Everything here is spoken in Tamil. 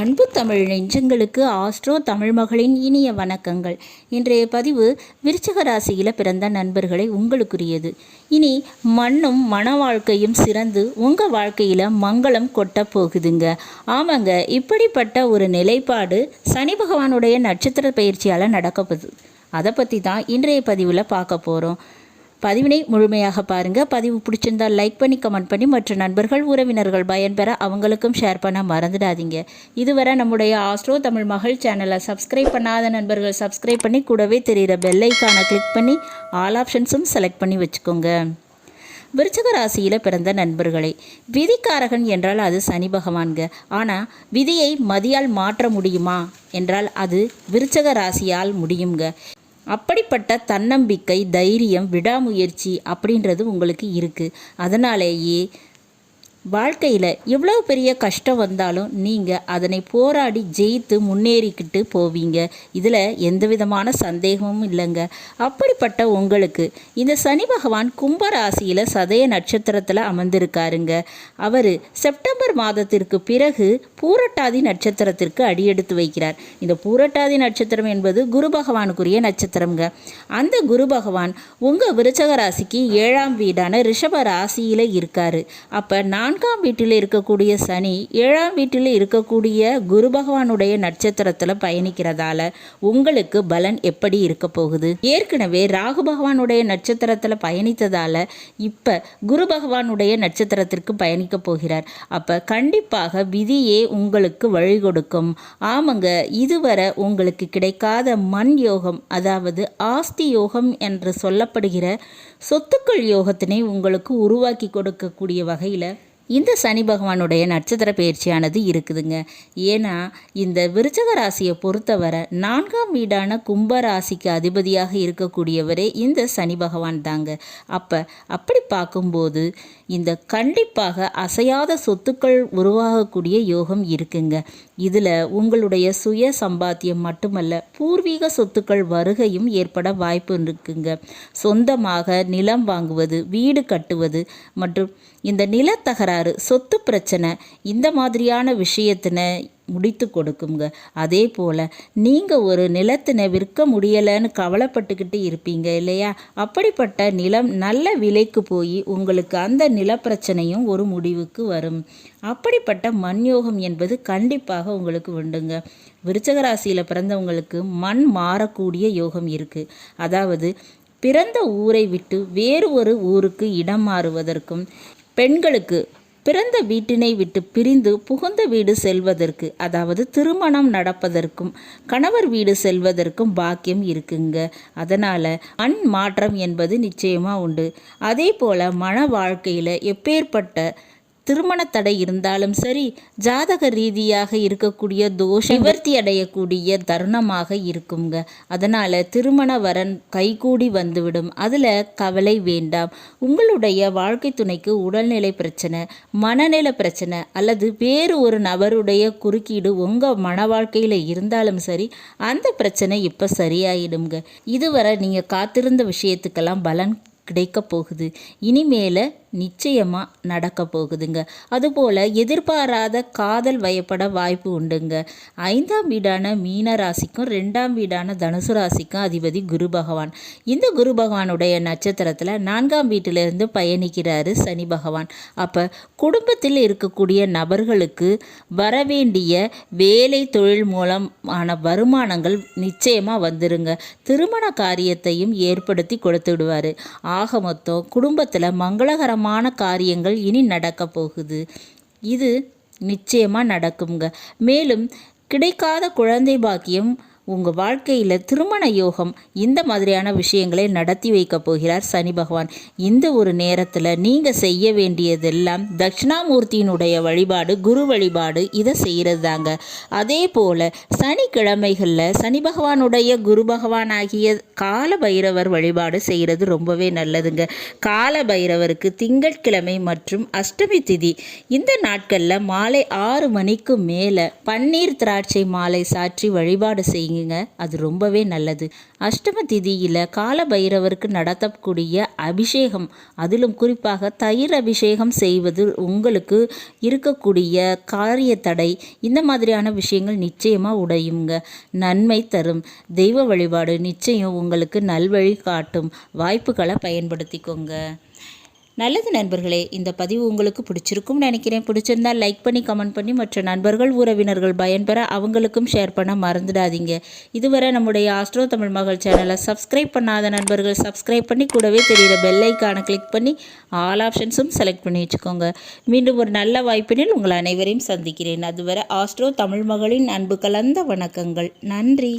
அன்பு தமிழ் நெஞ்சங்களுக்கு ஆஸ்ட்ரோ தமிழ் மகளின் இனிய வணக்கங்கள். இன்றைய பதிவு விருச்சிக ராசியில் பிறந்த நண்பர்களை உங்களுக்குரியது. இனி மண்ணும் மன வாழ்க்கையும் சிறந்து உங்கள் வாழ்க்கையில் மங்களம் கொட்ட போகுதுங்க. ஆமாங்க, இப்படிப்பட்ட ஒரு நிலைப்பாடு சனி பகவானுடைய நட்சத்திர பயிற்சியால் நடக்கப்போகுது. அதை பற்றி தான் இன்றைய பதிவில் பார்க்க போகிறோம். பதிவினை முழுமையாக பாருங்கள். பதிவு பிடிச்சிருந்தால் லைக் பண்ணி கமெண்ட் பண்ணி மற்ற நண்பர்கள் உறவினர்கள் பயன்பெற அவங்களுக்கும் ஷேர் பண்ண மறந்துடாதீங்க. இதுவரை நம்முடைய ஆஸ்ட்ரோ தமிழ் மகள் சேனலை சப்ஸ்கிரைப் பண்ணாத நண்பர்கள் சப்ஸ்கிரைப் பண்ணி கூடவே தெரிகிற பெல் ஐக்கானை கிளிக் பண்ணி ஆல் ஆப்ஷன்ஸும் செலக்ட் பண்ணி வச்சுக்கோங்க. விருச்சிக ராசியில் பிறந்த நண்பர்களை, விதிக்காரகன் என்றால் அது சனி பகவான்க. ஆனால் விதியை மதியால் மாற்ற முடியுமா என்றால் அது விருச்சிக ராசியால் முடியுங்க. அப்படிப்பட்ட தன்னம்பிக்கை, தைரியம், விடாமுயற்சி அப்படின்றது உங்களுக்கு இருக்குது. அதனாலேயே வாழ்க்கையில் எவ்வளோ பெரிய கஷ்டம் வந்தாலும் நீங்கள் அதனை போராடி ஜெயித்து முன்னேறிக்கிட்டு போவீங்க. இதில் எந்த விதமான சந்தேகமும் இல்லைங்க. அப்படிப்பட்ட உங்களுக்கு இந்த சனி பகவான் கும்பராசியில் சதய நட்சத்திரத்தில் அமர்ந்திருக்காருங்க. அவர் செப்டம்பர் மாதத்திற்கு பிறகு பூரட்டாதி நட்சத்திரத்திற்கு அடியெடுத்து வைக்கிறார். இந்த பூரட்டாதி நட்சத்திரம் என்பது குரு பகவானுக்குரிய நட்சத்திரம்ங்க. அந்த குரு பகவான் உங்கள் விருச்சிக ராசிக்கு 7ஆம் வீடான ரிஷப ராசியில் இருக்கார். அப்போ 4ஆம் வீட்டில் இருக்கக்கூடிய சனி 7ஆம் வீட்டில் இருக்கக்கூடிய குரு பகவானுடைய நட்சத்திரத்தில் பயணிக்கிறதால உங்களுக்கு பலன் எப்படி இருக்க போகுது? ஏற்கனவே ராகு பகவானுடைய நட்சத்திரத்தில் பயணித்ததால இப்போ குரு பகவானுடைய நட்சத்திரத்திற்கு பயணிக்க போகிறார். அப்போ கண்டிப்பாக விதியே உங்களுக்கு வழி கொடுக்கும். ஆமாங்க, இதுவரை உங்களுக்கு கிடைக்காத மண் யோகம், அதாவது ஆஸ்தி யோகம் என்று சொல்லப்படுகிற சொத்துக்கள் யோகத்தினை உங்களுக்கு உருவாக்கி கொடுக்கக்கூடிய வகையில் இந்த சனி பகவானுடைய நட்சத்திர பயிற்சியானது இருக்குதுங்க. ஏன்னா இந்த விருச்சிக ராசியை பொறுத்தவரை 4ஆம் வீடான கும்ப ராசிக்கு அதிபதியாக இருக்கக்கூடியவரே இந்த சனி பகவான் தாங்க. அப்படி பார்க்கும்போது இந்த கண்டிப்பாக அசையாத சொத்துக்கள் உருவாகக்கூடிய யோகம் இருக்குங்க. இதில் உங்களுடைய சுய சம்பாத்தியம் மட்டுமல்ல, பூர்வீக சொத்துக்கள் வருகையும் ஏற்பட வாய்ப்பு இருக்குங்க. சொந்தமாக நிலம் வாங்குவது, வீடு கட்டுவது மற்றும் இந்த நிலத்தகராறு, சொத்து பிரச்சனை, இந்த மாதிரியான விஷயத்தினை முடித்து கொடுக்குங்க. அதே போல் நீங்கள் ஒரு நிலத்தினை விற்க முடியலைன்னு கவலைப்பட்டுக்கிட்டு இருப்பீங்க இல்லையா? அப்படிப்பட்ட நிலம் நல்ல விலைக்கு போய் உங்களுக்கு அந்த நிலப்பிரச்சனையும் ஒரு முடிவுக்கு வரும். அப்படிப்பட்ட மண் யோகம் என்பது கண்டிப்பாக உங்களுக்கு உண்டுங்க. விருச்சிக ராசியில் பிறந்தவங்களுக்கு மண் மாறக்கூடிய யோகம் இருக்குது. அதாவது பிறந்த ஊரை விட்டு வேறு ஒரு ஊருக்கு இடம் மாறுவதற்கும், பெண்களுக்கு பிறந்த வீட்டினை விட்டு பிரிந்து புகுந்த வீடு செல்வதற்கு, அதாவது திருமணம் நடப்பதற்கும் கணவர் வீடு செல்வதற்கும் பாக்கியம் இருக்குங்க. அதனால் மண் மாற்றம் என்பது நிச்சயமாக உண்டு. அதே போல் மன வாழ்க்கையில் எப்பேற்பட்ட திருமண தடை இருந்தாலும் சரி, ஜாதக ரீதியாக இருக்கக்கூடிய தோஷம் நிவர்த்தி அடையக்கூடிய தருணமாக இருக்குங்க. அதனால் திருமண வரன் கைகூடி வந்துவிடும். அதில் கவலை வேண்டாம். உங்களுடைய வாழ்க்கை துணைக்கு உடல்நிலை பிரச்சனை, மனநிலை பிரச்சனை அல்லது வேறு ஒரு நபருடைய குறுக்கீடு உங்கள் மன வாழ்க்கையில் இருந்தாலும் சரி, அந்த பிரச்சனை இப்போ சரியாயிடுங்க. இதுவரை நீங்கள் காத்திருந்த விஷயத்துக்கெல்லாம் பலன் கிடைக்க போகுது. இனிமேல் நிச்சயமாக நடக்க போகுதுங்க. அதுபோல் எதிர்பாராத காதல் வயப்பட வாய்ப்பு உண்டுங்க. 5ஆம் வீடான மீன ராசிக்கும் 2ஆம் வீடான தனுசு ராசிக்கும் அதிபதி குரு பகவான். இந்த குரு பகவானுடைய நட்சத்திரத்தில் 4ஆம் வீட்டிலிருந்து பயணிக்கிறாரு சனி பகவான். அப்போ குடும்பத்தில் இருக்கக்கூடிய நபர்களுக்கு வரவேண்டிய வேலை தொழில் மூலமான வருமானங்கள் நிச்சயமாக வந்துருங்க. திருமண காரியத்தையும் ஏற்படுத்தி கொடுத்து விடுவார். ஆக மொத்தம் குடும்பத்தில் மங்களகரமான காரியங்கள் இனி நடக்க போகுது. இது நிச்சயமாக நடக்குங்க. மேலும் கிடைக்காத குழந்தை பாக்கியம், உங்கள் வாழ்க்கையில் திருமண யோகம், இந்த மாதிரியான விஷயங்களை நடத்தி வைக்க போகிறார் சனி பகவான். இந்த ஒரு நேரத்தில் நீங்கள் செய்ய வேண்டியதெல்லாம் தட்சிணாமூர்த்தியினுடைய வழிபாடு, குரு வழிபாடு, இதை செய்கிறது தாங்க. அதே போல் சனிக்கிழமைகளில் சனி பகவானுடைய குரு பகவான் ஆகிய கால பைரவர் வழிபாடு செய்கிறது ரொம்பவே நல்லதுங்க. கால பைரவருக்கு திங்கட்கிழமை மற்றும் அஷ்டமி திதி இந்த நாட்களில் மாலை 6 மணிக்கு மேலே பன்னீர் திராட்சை மாலை சாற்றி வழிபாடு செய்யுங்க. செய்யுங்க, அது ரொம்பவே நல்லது. அஷ்டம திதியில் கால பைரவருக்கு நடத்தக்கூடிய அபிஷேகம், அதிலும் குறிப்பாக தயிர் அபிஷேகம் செய்வது உங்களுக்கு இருக்கக்கூடிய காரிய தடை, இந்த மாதிரியான விஷயங்கள் நிச்சயமாக உடையுங்க, நன்மை தரும். தெய்வ வழிபாடு நிச்சயம் உங்களுக்கு நல்வழி காட்டும். வாய்ப்புகளை பயன்படுத்திக்கோங்க. நல்லது நண்பர்களே, இந்த பதிவு உங்களுக்கு பிடிச்சிருக்கும்னு நினைக்கிறேன். பிடிச்சிருந்தால் லைக் பண்ணி கமெண்ட் பண்ணி மற்ற நண்பர்கள் உறவினர்கள் பயன்பெற அவங்களுக்கும் ஷேர் பண்ண மறந்துடாதீங்க. இதுவரை நம்முடைய ஆஸ்ட்ரோ தமிழ் மகள் சேனலை சப்ஸ்கிரைப் பண்ணாத நண்பர்கள் சப்ஸ்கிரைப் பண்ணி கூடவே தெரிகிற பெல் ஐக்கானை கிளிக் பண்ணி ஆல் ஆப்ஷன்ஸும் செலக்ட் பண்ணி வச்சுக்கோங்க. மீண்டும் ஒரு நல்ல வாய்ப்பினில் உங்கள் அனைவரையும் சந்திக்கிறேன். அதுவரை ஆஸ்ட்ரோ தமிழ் மகளின் அன்பு கலந்த வணக்கங்கள். நன்றி.